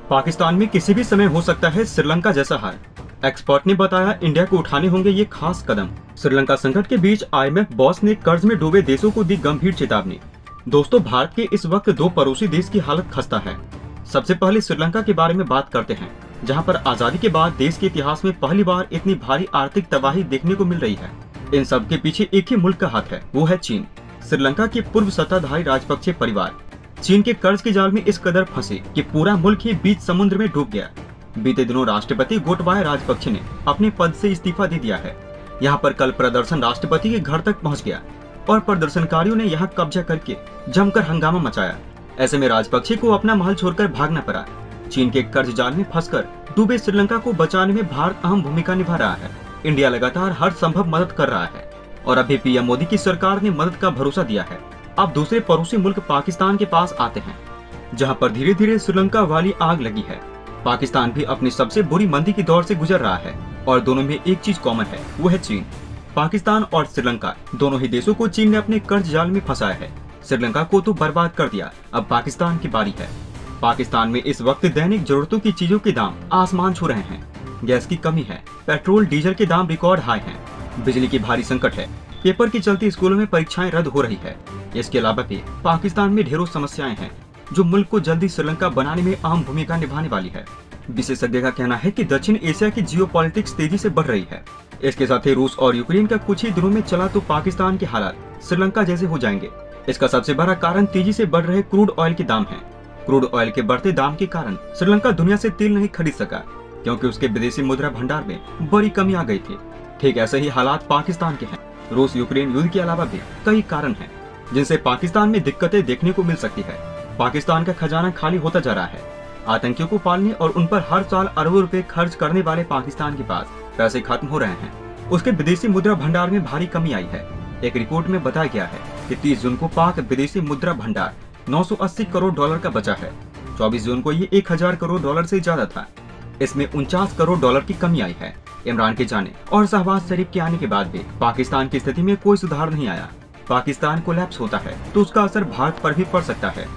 पाकिस्तान में किसी भी समय हो सकता है श्रीलंका जैसा हाल। एक्सपर्ट ने बताया इंडिया को उठाने होंगे ये खास कदम। श्रीलंका संकट के बीच IMF बॉस ने कर्ज में डूबे देशों को दी गंभीर चेतावनी। दोस्तों, भारत के इस वक्त दो पड़ोसी देश की हालत खस्ता है। सबसे पहले श्रीलंका के बारे में बात करते हैं, जहां पर आजादी के बाद देश के इतिहास में पहली बार इतनी भारी आर्थिक तबाही देखने को मिल रही है। इन सब के पीछे एक ही मुल्क का हाथ है, वो है चीन। श्रीलंका के पूर्व सत्ताधारी राजपक्षे परिवार चीन के कर्ज के जाल में इस कदर फंसे कि पूरा मुल्क ही बीच समुद्र में डूब गया। बीते दिनों राष्ट्रपति गोटबाया राजपक्षे ने अपने पद से इस्तीफा दे दिया है। यहाँ पर कल प्रदर्शन राष्ट्रपति के घर तक पहुँच गया और प्रदर्शनकारियों ने यहाँ कब्जा करके जमकर हंगामा मचाया। ऐसे में राजपक्षे को अपना महल छोड़कर भागना पड़ा। चीन के कर्ज जाल में फंसकर डूबे श्रीलंका को बचाने में भारत अहम भूमिका निभा रहा है। इंडिया लगातार हर संभव मदद कर रहा है और अभी PM मोदी की सरकार ने मदद का भरोसा दिया है। अब दूसरे पड़ोसी मुल्क पाकिस्तान के पास आते हैं, जहां पर धीरे धीरे श्रीलंका वाली आग लगी है। पाकिस्तान भी अपनी सबसे बुरी मंदी की दौर से गुजर रहा है और दोनों में एक चीज कॉमन है, वो है चीन। पाकिस्तान और श्रीलंका दोनों ही देशों को चीन ने अपने कर्ज जाल में फंसाया है। श्रीलंका को तो बर्बाद कर दिया, अब पाकिस्तान की बारी है। पाकिस्तान में इस वक्त दैनिक जरूरतों की चीजों के दाम आसमान छू रहे हैं। गैस की कमी है, पेट्रोल डीजल के दाम रिकॉर्ड हाई हैं, बिजली की भारी संकट है, पेपर की चलती स्कूलों में परीक्षाएं रद्द हो रही है। इसके अलावा भी पाकिस्तान में ढेरों समस्याएं हैं जो मुल्क को जल्दी श्रीलंका बनाने में अहम भूमिका निभाने वाली है। विशेषज्ञ का कहना है कि दक्षिण एशिया की जियोपॉलिटिक्स तेजी से बढ़ रही है। इसके साथ ही रूस और यूक्रेन का कुछ ही दिनों में चला तो पाकिस्तान के हालात श्रीलंका जैसे हो जाएंगे। इसका सबसे बड़ा कारण तेजी से बढ़ रहे क्रूड ऑयल के दाम है। क्रूड ऑयल के बढ़ते दाम के कारण श्रीलंका दुनिया से तेल नहीं खरीद सका, क्योंकि उसके विदेशी मुद्रा भंडार में बड़ी कमी आ गई थी। ठीक ऐसे ही हालात पाकिस्तान के हैं। रूस यूक्रेन युद्ध के अलावा भी कई कारण हैं जिनसे पाकिस्तान में दिक्कतें देखने को मिल सकती है। पाकिस्तान का खजाना खाली होता जा रहा है। आतंकियों को पालने और उन पर हर साल अरबों रुपए खर्च करने वाले पाकिस्तान के पास पैसे खत्म हो रहे हैं। उसके विदेशी मुद्रा भंडार में भारी कमी आई है। एक रिपोर्ट में बताया गया है कि 30 जून को पाक विदेशी मुद्रा भंडार 980 करोड़ डॉलर का बचा है। 24 जून को ये 1000 करोड़ डॉलर से ज्यादा था। इसमें 49 करोड़ डॉलर की कमी आई है। इमरान के जाने और शहबाज शरीफ के आने के बाद भी पाकिस्तान की स्थिति में कोई सुधार नहीं आया। पाकिस्तान कोलैप्स होता है तो उसका असर भारत पर भी पड़ सकता है।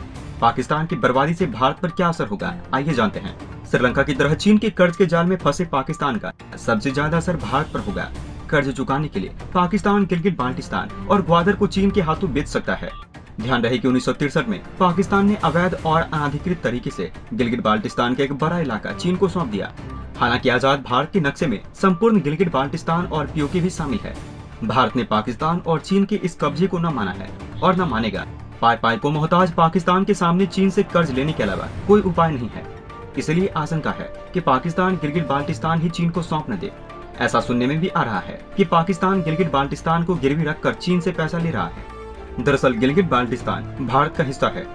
पाकिस्तान की बर्बादी से भारत पर क्या असर होगा, आइए जानते हैं। श्रीलंका की तरह चीन के कर्ज के जाल में फंसे पाकिस्तान का सबसे ज्यादा असर भारत पर होगा। कर्ज चुकाने के लिए पाकिस्तान गिलगित बाल्टिस्तान और ग्वादर को चीन के हाथों बेच सकता है। ध्यान रहे कि 1963 में पाकिस्तान ने अवैध और अनाधिकृत तरीके से गिलगित बाल्टिस्तान का एक बड़ा इलाका चीन को सौंप दिया। हालांकि आजाद भारत के नक्शे में संपूर्ण गिलगित बाल्टिस्तान और POK भी शामिल है। भारत ने पाकिस्तान और चीन के इस कब्जे को न माना है और न मानेगा। पाई को मोहताज पाकिस्तान के सामने चीन से कर्ज लेने के अलावा कोई उपाय नहीं है। इसलिए आशंका है कि पाकिस्तान गिलगित बाल्टिस्तान ही चीन को सौंप न दे। ऐसा सुनने में भी आ रहा है कि पाकिस्तान गिलगित बाल्टिस्तान को गिरवी रखकर चीन से पैसा ले रहा है। दरअसल गिलगित बाल्टिस्तान भारत का हिस्सा है,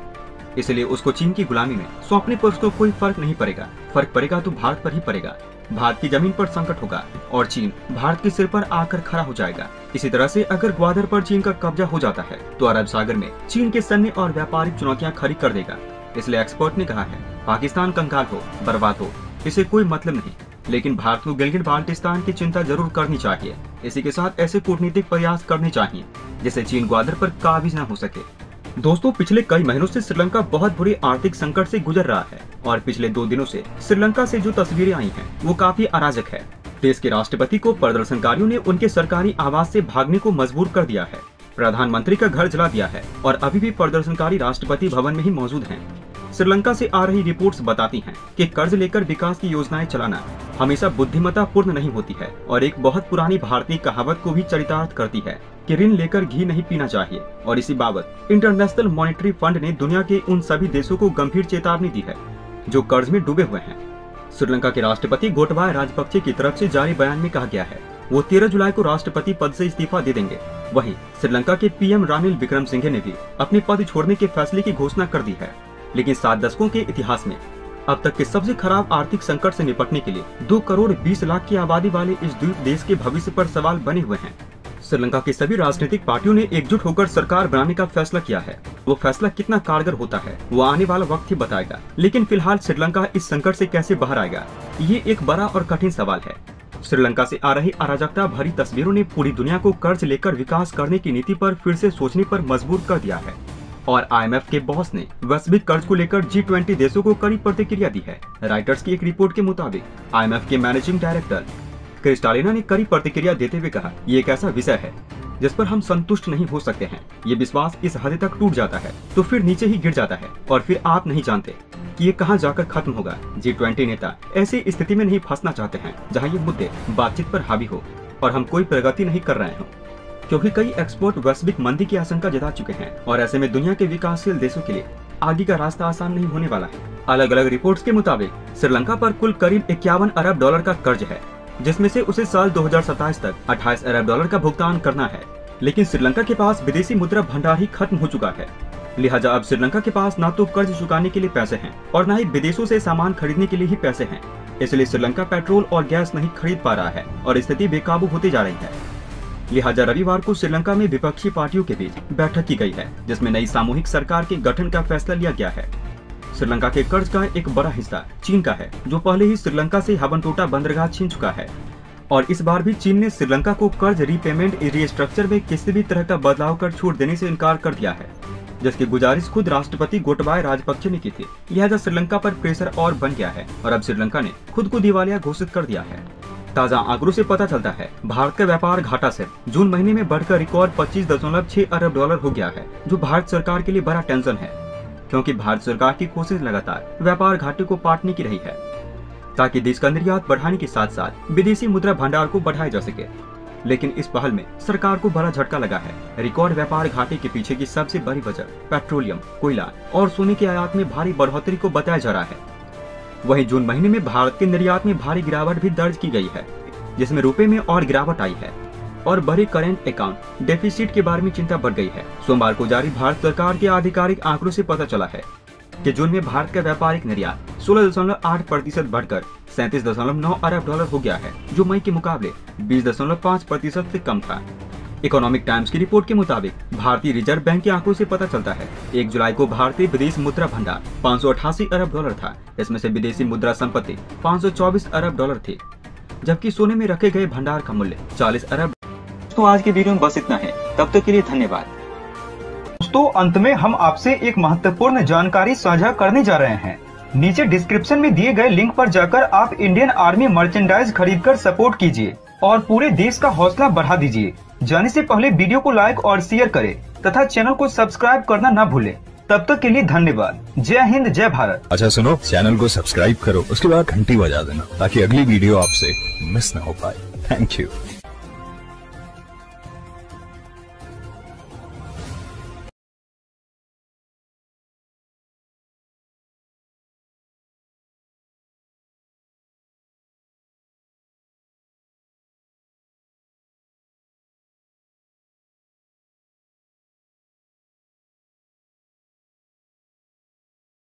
इसलिए उसको चीन की गुलामी में सौंपने पर उसको कोई फर्क नहीं पड़ेगा। फर्क पड़ेगा तो भारत पर ही पड़ेगा। भारत की जमीन पर संकट होगा और चीन भारत के सिर पर आकर खड़ा हो जाएगा। इसी तरह से अगर ग्वादर पर चीन का कब्जा हो जाता है तो अरब सागर में चीन के सैन्य और व्यापारिक चुनौतियां खड़ी कर देगा। इसलिए एक्सपर्ट ने कहा है, पाकिस्तान कंगाल हो, बर्बाद हो, इसे कोई मतलब नहीं, लेकिन भारत को गिलगित बाल्टिस्तान की चिंता जरूर करनी चाहिए। इसी के साथ ऐसे कूटनीतिक प्रयास करने चाहिए जिससे चीन ग्वादर पर काबिज न हो सके। दोस्तों, पिछले कई महीनों से श्रीलंका बहुत बुरी आर्थिक संकट से गुजर रहा है और पिछले 2 दिनों से श्रीलंका से जो तस्वीरें आई हैं वो काफी अराजक है। देश के राष्ट्रपति को प्रदर्शनकारियों ने उनके सरकारी आवास से भागने को मजबूर कर दिया है। प्रधानमंत्री का घर जला दिया है और अभी भी प्रदर्शनकारी राष्ट्रपति भवन में ही मौजूद हैं। श्रीलंका से आ रही रिपोर्ट्स बताती हैं कि कर्ज लेकर विकास की योजनाएं चलाना हमेशा बुद्धिमत्ता पूर्ण नहीं होती है और एक बहुत पुरानी भारतीय कहावत को भी चरितार्थ करती है कि ऋण लेकर घी नहीं पीना चाहिए। और इसी बाबत इंटरनेशनल मॉनेटरी फंड ने दुनिया के उन सभी देशों को गंभीर चेतावनी दी है जो कर्ज में डूबे हुए हैं। श्रीलंका के राष्ट्रपति गोटबाया राजपक्षे की तरफ से जारी बयान में कहा गया है वो 13 जुलाई को राष्ट्रपति पद से इस्तीफा दे देंगे। वहीं श्रीलंका के PM रानिल विक्रमसिंघे ने भी अपने पद छोड़ने के फैसले की घोषणा कर दी है। लेकिन 7 दशकों के इतिहास में अब तक के सबसे खराब आर्थिक संकट से निपटने के लिए 2 करोड़ 20 लाख की आबादी वाले इस द्वीप देश के भविष्य पर सवाल बने हुए हैं। श्रीलंका की सभी राजनीतिक पार्टियों ने एकजुट होकर सरकार बनाने का फैसला किया है। वो फैसला कितना कारगर होता है वो आने वाला वक्त ही बताएगा। लेकिन फिलहाल श्रीलंका इस संकट से कैसे बाहर आएगा, ये एक बड़ा और कठिन सवाल है। श्रीलंका से आ रही अराजकता भरी तस्वीरों ने पूरी दुनिया को कर्ज लेकर विकास करने की नीति पर फिर से सोचने पर मजबूर कर दिया है। और IMF के बॉस ने वैश्विक कर्ज को लेकर G20 देशों को कड़ी प्रतिक्रिया दी है। राइटर्स की एक रिपोर्ट के मुताबिक IMF के मैनेजिंग डायरेक्टर क्रिस्टालिना ने कड़ी प्रतिक्रिया देते हुए कहा, ये एक ऐसा विषय है जिस पर हम संतुष्ट नहीं हो सकते हैं। ये विश्वास इस हद तक टूट जाता है तो फिर नीचे ही गिर जाता है और फिर आप नहीं जानते कि ये कहां जाकर खत्म होगा। G20 नेता ऐसी स्थिति में नहीं फंसना चाहते हैं जहां ये मुद्दे बातचीत पर हावी हो और हम कोई प्रगति नहीं कर रहे हो, क्योंकि कई एक्सपर्ट वैश्विक मंदी की आशंका जता चुके हैं और ऐसे में दुनिया के विकासशील देशों के लिए आगे का रास्ता आसान नहीं होने वाला है। अलग अलग रिपोर्ट्स के मुताबिक श्रीलंका पर कुल करीब $51 अरब का कर्ज है, जिसमें से उसे साल 2027 तक $28 अरब का भुगतान करना है। लेकिन श्रीलंका के पास विदेशी मुद्रा भंडार ही खत्म हो चुका है, लिहाजा अब श्रीलंका के पास ना तो कर्ज चुकाने के लिए पैसे हैं और न ही विदेशों से सामान खरीदने के लिए ही पैसे हैं। इसलिए श्रीलंका पेट्रोल और गैस नहीं खरीद पा रहा है और स्थिति बेकाबू होती जा रही है। लिहाजा रविवार को श्रीलंका में विपक्षी पार्टियों के बीच बैठक की गई है, जिसमें नई सामूहिक सरकार के गठन का फैसला लिया गया है। श्रीलंका के कर्ज का एक बड़ा हिस्सा चीन का है, जो पहले ही श्रीलंका से हबनटोटा बंदरगाह छीन चुका है और इस बार भी चीन ने श्रीलंका को कर्ज रीपेमेंट रिस्ट्रक्चर में किसी भी तरह का बदलाव कर छूट देने से इनकार कर दिया है, जिसकी गुजारिश खुद राष्ट्रपति गोटबाय राजपक्षे ने की थी। लिहाजा श्रीलंका पर प्रेशर और बन गया है और अब श्रीलंका ने खुद को दिवालिया घोषित कर दिया है। ताजा आंकड़ों से पता चलता है भारत का व्यापार घाटा से जून महीने में बढ़कर रिकॉर्ड $25.6 अरब हो गया है, जो भारत सरकार के लिए बड़ा टेंशन है, क्योंकि भारत सरकार की कोशिश लगातार व्यापार घाटे को पाटने की रही है ताकि देश का निर्यात बढ़ाने के साथ साथ विदेशी मुद्रा भंडार को बढ़ाया जा सके। लेकिन इस पहल में सरकार को बड़ा झटका लगा है। रिकॉर्ड व्यापार घाटे के पीछे की सबसे बड़ी वजह पेट्रोलियम, कोयला और सोने के आयात में भारी बढ़ोतरी को बताया जा रहा है। वहीं जून महीने में भारत के निर्यात में भारी गिरावट भी दर्ज की गई है, जिसमें रुपए में और गिरावट आई है और बड़े करेंट अकाउंट डेफिसिट के बारे में चिंता बढ़ गई है। सोमवार को जारी भारत सरकार के आधिकारिक आंकड़ों से पता चला है कि जून में भारत का व्यापारिक निर्यात 16.8% बढ़कर $37.9 अरब हो गया है, जो मई के मुकाबले 20.5% से कम था। इकोनॉमिक टाइम्स की रिपोर्ट के मुताबिक भारतीय रिजर्व बैंक के आंकड़ों से पता चलता है 1 जुलाई को भारतीय विदेश मुद्रा भंडार $588 अरब था। इसमें से विदेशी मुद्रा संपत्ति $524 अरब थी, जबकि सोने में रखे गए भंडार का मूल्य 40 अरब। तो आज के वीडियो में बस इतना है, तब तक के लिए धन्यवाद। दोस्तों, अंत में हम आपसे एक महत्वपूर्ण जानकारी साझा करने जा रहे हैं। नीचे डिस्क्रिप्शन में दिए गए लिंक पर जाकर आप इंडियन आर्मी मर्चेंडाइज खरीदकर सपोर्ट कीजिए और पूरे देश का हौसला बढ़ा दीजिए। जाने से पहले वीडियो को लाइक और शेयर करें तथा चैनल को सब्सक्राइब करना न भूलें। तब तक के लिए धन्यवाद। जय हिंद, जय भारत। अच्छा सुनो, चैनल को सब्सक्राइब करो, उसके बाद घंटी बजा देना ताकि अगली वीडियो आपसे मिस न हो पाए। Thank you.